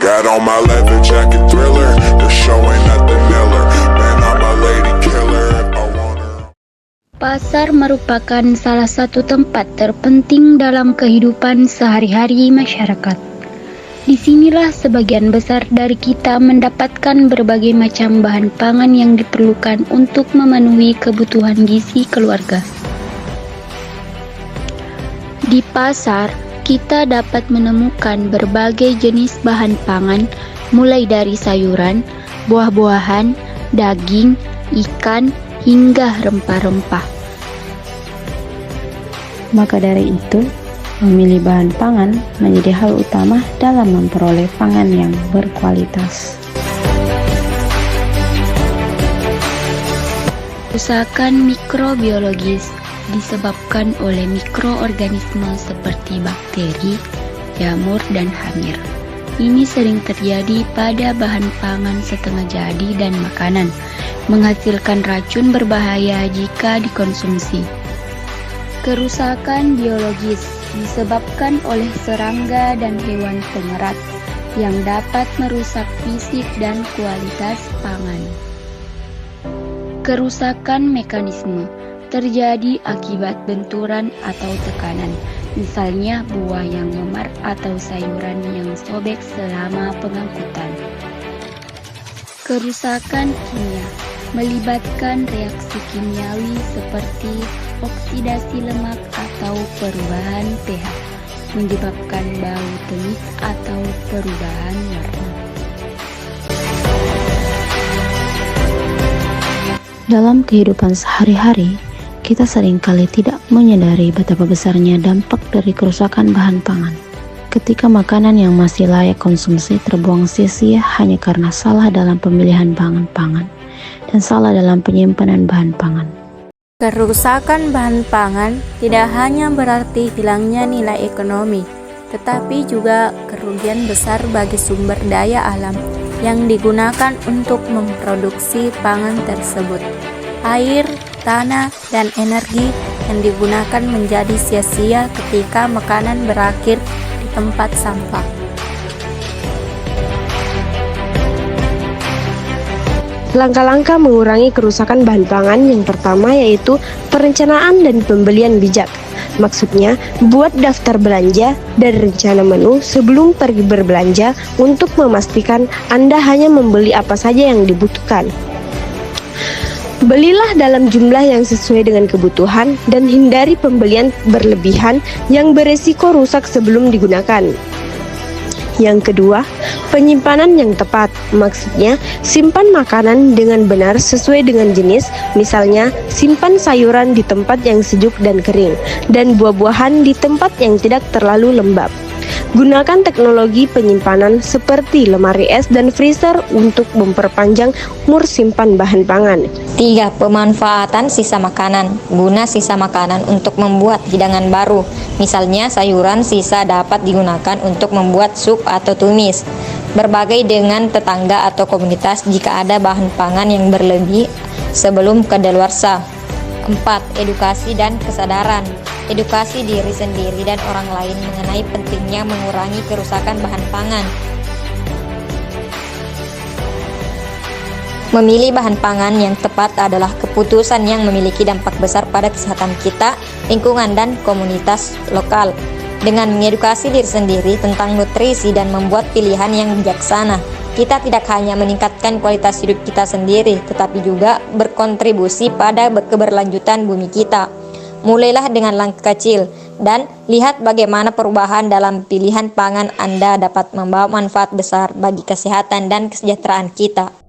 got on my leather jacket thriller. The show ain't nothing iller. Man, I'm a lady killer. If I want her. Pasar merupakan salah satu tempat terpenting dalam kehidupan sehari-hari masyarakat. Disinilah sebagian besar dari kita mendapatkan berbagai macam bahan pangan yang diperlukan untuk memenuhi kebutuhan gizi keluarga. Di pasar, kita dapat menemukan berbagai jenis bahan pangan, mulai dari sayuran, buah-buahan, daging, ikan, hingga rempah-rempah. Maka dari itu, memilih bahan pangan menjadi hal utama dalam memperoleh pangan yang berkualitas. Kerusakan mikrobiologis disebabkan oleh mikroorganisme seperti bakteri, jamur, dan hamir. Ini sering terjadi pada bahan pangan setengah jadi dan makanan, menghasilkan racun berbahaya jika dikonsumsi. Kerusakan biologis disebabkan oleh serangga dan hewan pengerat yang dapat merusak fisik dan kualitas pangan. Kerusakan mekanisme terjadi akibat benturan atau tekanan, misalnya buah yang memar atau sayuran yang sobek selama pengangkutan. Kerusakan kimia melibatkan reaksi kimiawi seperti oksidasi lemak atau perubahan pH, menyebabkan bau tenis atau perubahan warna. Dalam kehidupan sehari-hari, kita seringkali tidak menyadari betapa besarnya dampak dari kerusakan bahan pangan. Ketika makanan yang masih layak konsumsi terbuang sia-sia hanya karena salah dalam pemilihan bahan pangan dan salah dalam penyimpanan bahan pangan. Kerusakan bahan pangan tidak hanya berarti hilangnya nilai ekonomi, tetapi juga kerugian besar bagi sumber daya alam yang digunakan untuk memproduksi pangan tersebut. Air, tanah, dan energi yang digunakan menjadi sia-sia ketika makanan berakhir di tempat sampah. Langkah-langkah mengurangi kerusakan bahan pangan yang pertama yaitu perencanaan dan pembelian bijak. Maksudnya, buat daftar belanja dan rencana menu sebelum pergi berbelanja untuk memastikan Anda hanya membeli apa saja yang dibutuhkan. Belilah dalam jumlah yang sesuai dengan kebutuhan dan hindari pembelian berlebihan yang beresiko rusak sebelum digunakan. Yang kedua, penyimpanan yang tepat. Maksudnya, simpan makanan dengan benar sesuai dengan jenis. Misalnya, simpan sayuran di tempat yang sejuk dan kering, dan buah-buahan di tempat yang tidak terlalu lembab. Gunakan teknologi penyimpanan seperti lemari es dan freezer untuk memperpanjang umur simpan bahan pangan. 3. Pemanfaatan sisa makanan. Guna sisa makanan untuk membuat hidangan baru. Misalnya sayuran sisa dapat digunakan untuk membuat sup atau tumis. Berbagai dengan tetangga atau komunitas jika ada bahan pangan yang berlebih sebelum kadaluarsa. 4. Edukasi dan kesadaran. Edukasi diri sendiri dan orang lain mengenai pentingnya mengurangi kerusakan bahan pangan. Memilih bahan pangan yang tepat adalah keputusan yang memiliki dampak besar pada kesehatan kita, lingkungan, dan komunitas lokal. Dengan mengedukasi diri sendiri tentang nutrisi dan membuat pilihan yang bijaksana, kita tidak hanya meningkatkan kualitas hidup kita sendiri, tetapi juga berkontribusi pada keberlanjutan bumi kita. Mulailah dengan langkah kecil dan lihat bagaimana perubahan dalam pilihan pangan Anda dapat membawa manfaat besar bagi kesehatan dan kesejahteraan kita.